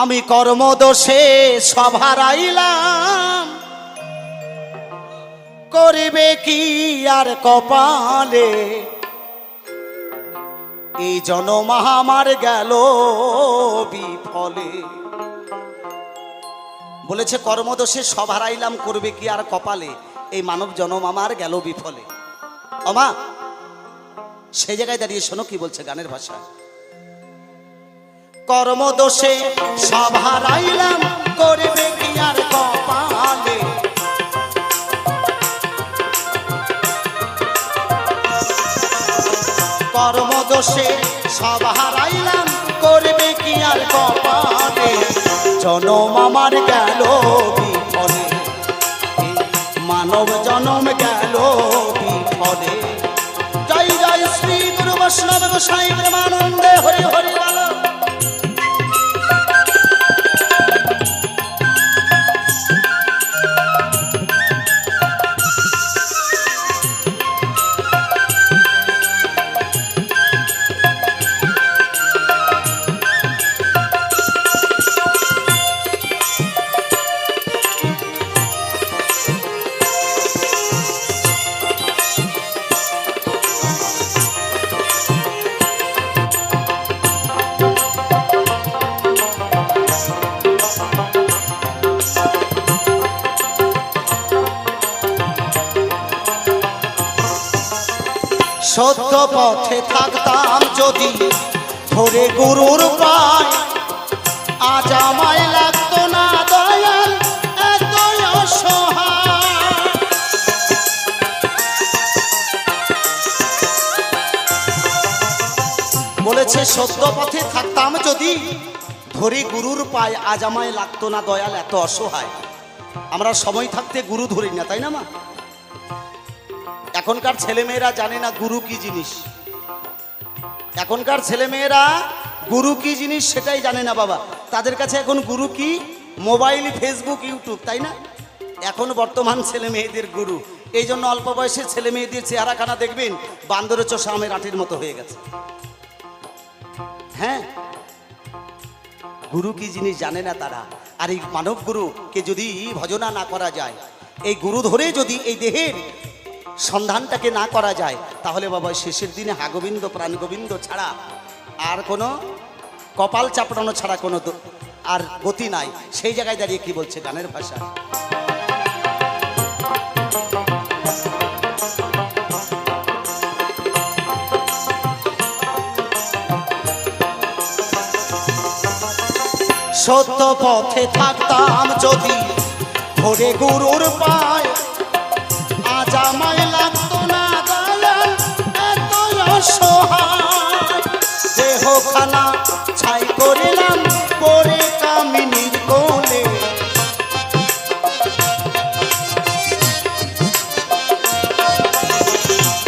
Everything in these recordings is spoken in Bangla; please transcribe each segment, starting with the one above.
আমি কর্মদোষে সব হারাইলাম, করিবে কি আর কপালে, এই জনম আমার গেল বিফলে। বলেছে কর্মদোষে সব হারাইলাম, করবে কি আর কপালে, এই মানব জনম আমার গেল বিফলে। ওমা সেই জায়গায় দাঁড়িয়ে শোনো কি বলছে গানের ভাষা। কর্মদোষে সব হারাইলাম, করবে কি আর কপালে, কর্মদোষে সব হারাইলাম, করবে কি আর কপালে, জনম আমার গেল বিফলে, মানব জনম গেল বিফলে। জয় জয় শ্রী গুরু বৈষ্ণব গোসাই প্রেমানন্দে হরি হরি বল। সত্য পথে থাকতাম যদি ধরে গুরুর পায়, আজ আমায় লাগতো না দয়াল এত অসহায়। বলেছে সত্য পথে থাকতাম যদি ধরে গুরুর পায়, আজ আমায় লাগতো না দয়াল এত অসহায়। আমরা সময় থাকতে গুরু ধরি না, তাই না মা? এখনকার ছেলেমেয়েরা জানে না গুরু কি জিনিস, এখনকার ছেলেমেয়েরা গুরু কি জিনিস সেটাই জানে না বাবা। তাদের কাছে এখন গুরু কি মোবাইল, ফেসবুক, ইউটিউব, তাই না? এখন বর্তমান ছেলে মেয়েদের গুরু। এই জন্য অল্প বয়সের ছেলে মেয়েদের চেহারাখানা দেখবেন বান্দরের চোষা আমের আটির মতো হয়ে গেছে। হ্যাঁ, গুরু কি জিনিস জানে না তারা। আর এই মানব গুরুকে যদি ভজনা না করা যায়, এই গুরু ধরে যদি এই দেহের সন্ধানটাকে না করা যায়, তাহলে বাবা শেষের দিনে হাগোবিন্দ প্রাণগোবিন্দ ছাড়া আর কোনো কপাল চাপড়ানো ছাড়া কোনো আর গতি নাই। সেই জায়গায় দাঁড়িয়ে কি বলছে গানের ভাষা। সত্য পথে থাকতাম যদি ধরে গুরুর পায়, আজ আমায় লাগতো না দয়াল এত অসহায়। দেহখানা ছাই করিলাম করে কামিনীর কোলে,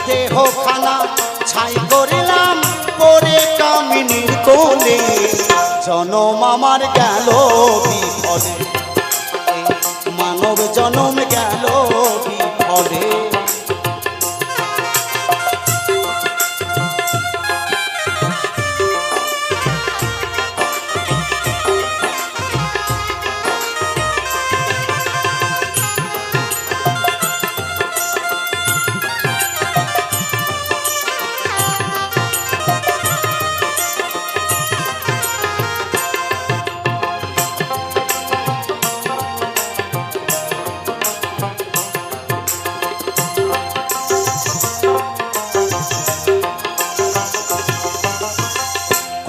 দেহখানা ছাই করিলাম করে কামিনীর কোলে, জনম আমার গেল বিফলে, মানব জনম গেল বিফলে।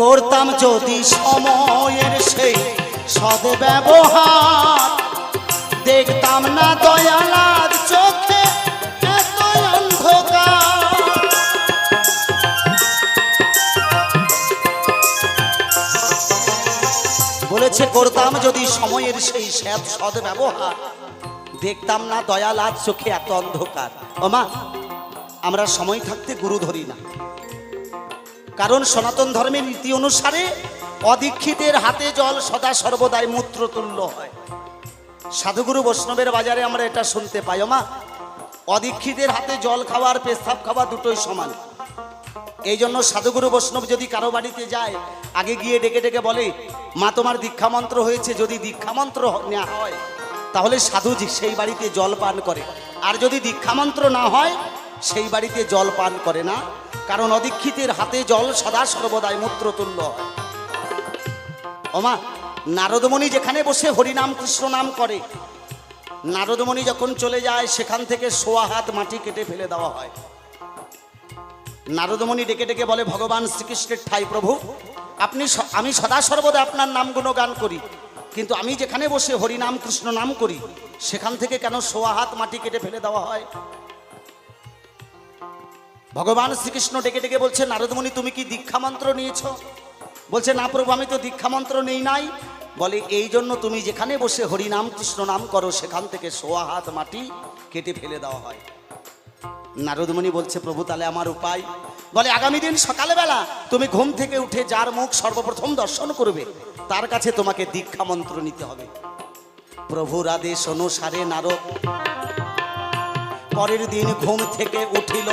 করতাম যদি সময়ের সেই সদ্ব্যবহার, দেখতাম না দয়ালার চোখে এত অন্ধকার। বলেছে করতাম যদি সময়ের সেই সদ্ব্যবহার, দেখতাম না দয়ালার চোখে এত অন্ধকার। ওমা আমরা সময় থাকতে গুরু ধরি না, কারণ সনাতন ধর্মের নীতি অনুসারে অদীক্ষিতের হাতে জল সদা সর্বদাই মূত্রতুল্য হয়। সাধুগুরু বৈষ্ণবের বাজারে আমরা এটা শুনতে পাই। মা অদীক্ষিতের হাতে জল খাওয়া আর পেশাব খাওয়া দুটোই সমান। এই জন্য সাধুগুরু বৈষ্ণব যদি কারো বাড়িতে যায়, আগে গিয়ে ডেকে ডেকে বলে, মা তোমার দীক্ষা মন্ত্র হয়েছে। যদি দীক্ষা মন্ত্র নেওয়া হয় তাহলে সাধুজি সেই বাড়িতে জল পান করে, আর যদি দীক্ষা মন্ত্র না হয় সেই বাড়িতে জল পান করে না। কারণ অদীক্ষিতের হাতে জল সদা সর্বদাই মূত্রতুল্য হয়। ওমা, নারদমণি যেখানে বসে হরিনাম কৃষ্ণ নাম করে, নারদমণি যখন চলে যায় সেখান থেকে 1.25 হাত মাটি কেটে ফেলে দেওয়া হয়। নারদমণি ডেকে ডেকে বলে, ভগবান শ্রীকৃষ্ণের ঠাই প্রভু, আমি সদা সর্বদা আপনার নাম গুণগান করি, কিন্তু আমি যেখানে বসে হরিনাম কৃষ্ণ নাম করি সেখান থেকে কেন 1.25 হাত মাটি কেটে ফেলে দেওয়া হয়? ভগবান শ্রীকৃষ্ণ ডেকে ডেকে বলছে, নারদমণি তুমি কি দীক্ষা মন্ত্র নিয়েছ? বলছে, না প্রভু, আমি তো দীক্ষা মন্ত্র নেই নাই। বলে, এই জন্য তুমি যেখানে বসে হরিনাম কৃষ্ণ নাম করো সেখান থেকে 1.25 হাত মাটি কেটে ফেলে দেওয়া হয়। নারদমণি বলছে, প্রভু তাহলে আমার উপায়? বলে, আগামী দিন সকালবেলা তুমি ঘুম থেকে উঠে যার মুখ সর্বপ্রথম দর্শন করবে তার কাছে তোমাকে দীক্ষা মন্ত্র নিতে হবে। প্রভুর আদেশ অনুসারে নারদ পরের দিন ঘুম থেকে উঠিল।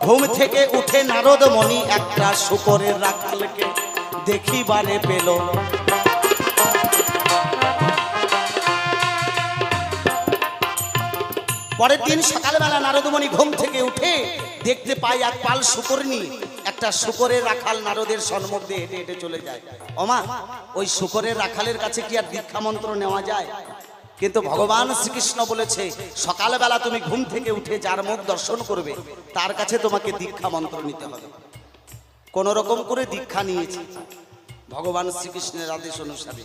ঘুম থেকে উঠে নারদমণি একটা শূকরের রাখালকে দেখিবারে পেল। পরের দিন সকালবেলা নারদমণি ঘুম থেকে উঠে দেখতে পায় এক পাল শূকর নিয়ে একটা শূকরের রাখাল নারদের সম্মুখ দিয়ে হেঁটে হেঁটে চলে যায়। ওমা, ওই শূকরের রাখালের কাছে কি আর দীক্ষা মন্ত্র নেওয়া যায়? কিন্তু ভগবান শ্রীকৃষ্ণ বলেছে, সকালবেলা তুমি ঘুম থেকে উঠে যার মুখ দর্শন করবে তার কাছে তোমাকে দীক্ষা মন্ত্র নিতে হবে। কোন রকম করে দীক্ষা নিয়েছি ভগবান শ্রীকৃষ্ণের আদেশ অনুসারে।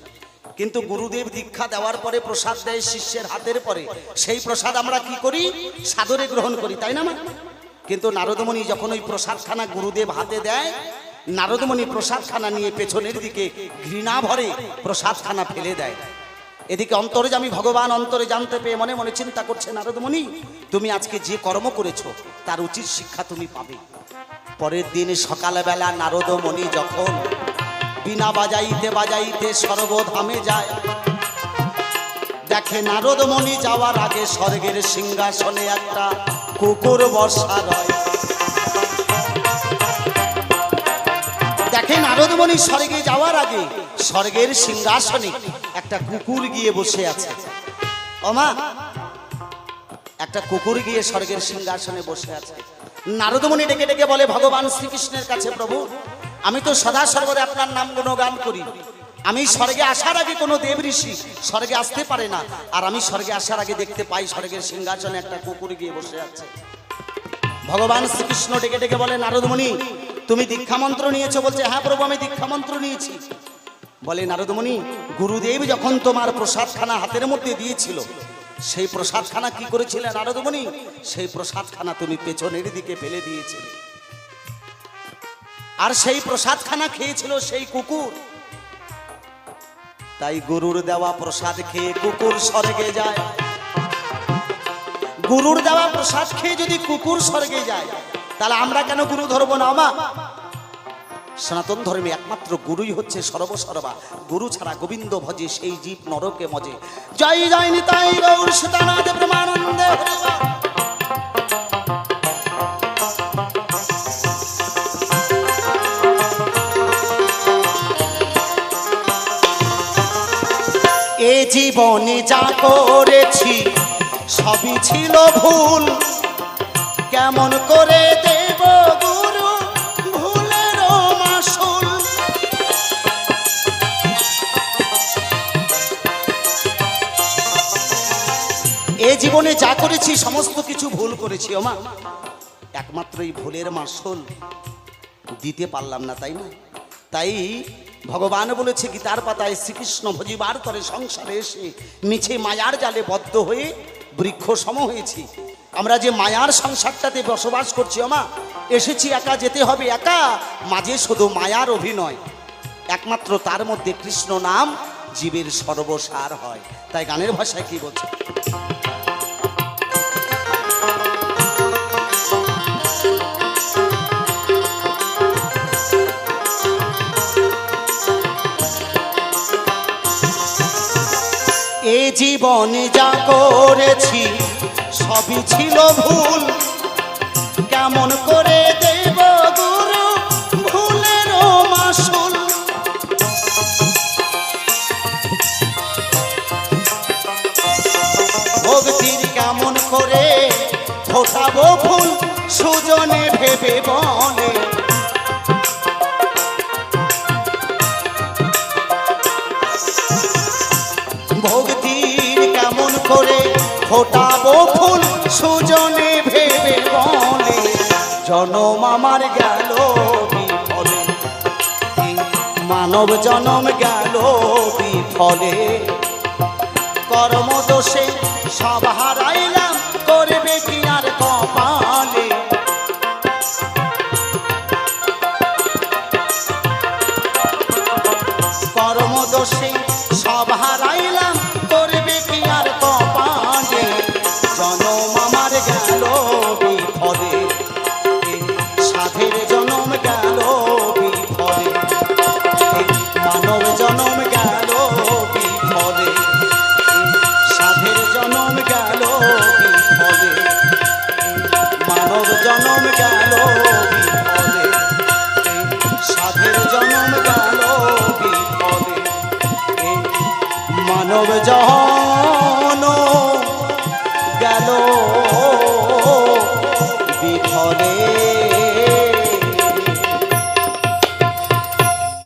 কিন্তু গুরুদেব দীক্ষা দেওয়ার পরে প্রসাদ দেয় শিষ্যের হাতের পরে, সেই প্রসাদ আমরা কি করি? সাদরে গ্রহণ করি, তাই না মা? কিন্তু নারদমণি যখন ওই প্রসাদখানা গুরুদেব হাতে দেয়, নারদমণি প্রসাদখানা নিয়ে পেছনের দিকে ঘৃণা ভরে প্রসাদখানা ফেলে দেয়। এদিকে অন্তর্যামী ভগবান অন্তরে জানতে পেয়ে মনে মনে চিন্তা করছে, নারদমণি তুমি আজকে যে কর্ম করেছো তার উচিত শিক্ষা তুমি পাবে। পরের দিন সকালবেলা নারদমণি যখন বিনা বাজাইতে বাজাইতে সর্বধামে যায়, দেখে নারদমণি যাওয়ার আগে স্বর্গের সিংহাসনে একটা কুকুর বসা রয়। দেখে নারদমণি স্বর্গে যাওয়ার আগে স্বর্গের সিংহাসনে একটা কুকুর গিয়ে বসে আছে। ওমা, একটা কুকুর গিয়ে স্বর্গের সিংহাসনে বসে আছে। নারদমণি ডেকে ডেকে বলে ভগবান শ্রীকৃষ্ণের কাছে, প্রভু আমি তো সদা সর্বদা আপনার নাম গুণগান করি, আমি স্বর্গে আসার আগে কোনো দেব ঋষি স্বর্গে আসতে পারে না, আর আমি স্বর্গে আসার আগে দেখতে পাই স্বর্গের সিংহাসনে একটা কুকুর গিয়ে বসে আছে। ভগবান শ্রীকৃষ্ণ ডেকে ডেকে বলে, নারদমণি তুমি দীক্ষা মন্ত্র নিয়েছো? বলছে, হ্যাঁ প্রভু আমি দীক্ষা মন্ত্র নিয়েছি। বলে, নারদমণি গুরুদেব যখন তোমার প্রসাদখানা হাতের মধ্যে দিয়েছিল সেই প্রসাদখানা কি করেছিলে নারদমণি? সেই প্রসাদখানা তুমি পেছনের দিকে ফেলে দিয়েছিলে, আর সেই প্রসাদখানা খেয়েছিল সেই কুকুর। তাই গুরুর দেওয়া প্রসাদ খেয়ে কুকুর স্বর্গে যায়। গুরুর দেওয়া প্রসাদ খেয়ে যদি কুকুর স্বর্গে যায়, তাহলে আমরা কেন গুরু ধরবো না? মা, সনাতন ধর্মে একমাত্র গুরুই হচ্ছে সর্বসর্বা। গুরু ছাড়া গোবিন্দ ভজে সেই জীব নরকে মজে। জয় জয় নিতাই গৌর সীতানাথ প্রেমানন্দে। এ জীবনে যা করেছি সবই ছিল ভুল, কেমন করে দেব গুরু ভুলের মাসুল। এ জীবনে যা করেছি সমস্ত কিছু ভুল করেছি ওমা, একমাত্র এই ভুলের মাসুল দিতে পারলাম না, তাই না? তাই ভগবান বলেছে গীতার পাতায়, শ্রীকৃষ্ণ ভজিবার তরে সংসারে এসে মিছে মায়ার জালে বদ্ধ হয়ে বৃক্ষ সম হয়েছি। আমরা যে মায়ার সংসারটাতে বসবাস করছি ওমা, এসেছি একা, যেতে হবে একা, মাঝে শুধু মায়ার অভিনয়। একমাত্র তার মধ্যে কৃষ্ণ নাম জীবের সর্বসার হয়। তাই গানের ভাষায় কি বলছে? এ জীবনে যা করেছি সবই ছিল ভুল, কেমন করে দেব গুরু ভুলের মাসুল। ভক্তির কেমন করে ফোটাবো ফুল সুজনে ভেবে বলে। ভক্তির কেমন করে ফোটাবো ফুল সুজনে ভেবে বলে। জনম আমার গেল বিফলে, মানব জনম গেল বিফলে। কর্মদোষে সব হারাইলাম, করবে কি আর কপালে। কর্মদোষে সব হারাইলাম, করবে কি আর কপালে। জনম আমার গেল বিফলে, সাধের জনম গেল বিফলে। মানব জনম গেল বিফলে, সাধের জনম গেল বিফলে। মানব জনম গেল বিফলে, সাধের জনম গেল বিফলে। মানব জনম গেল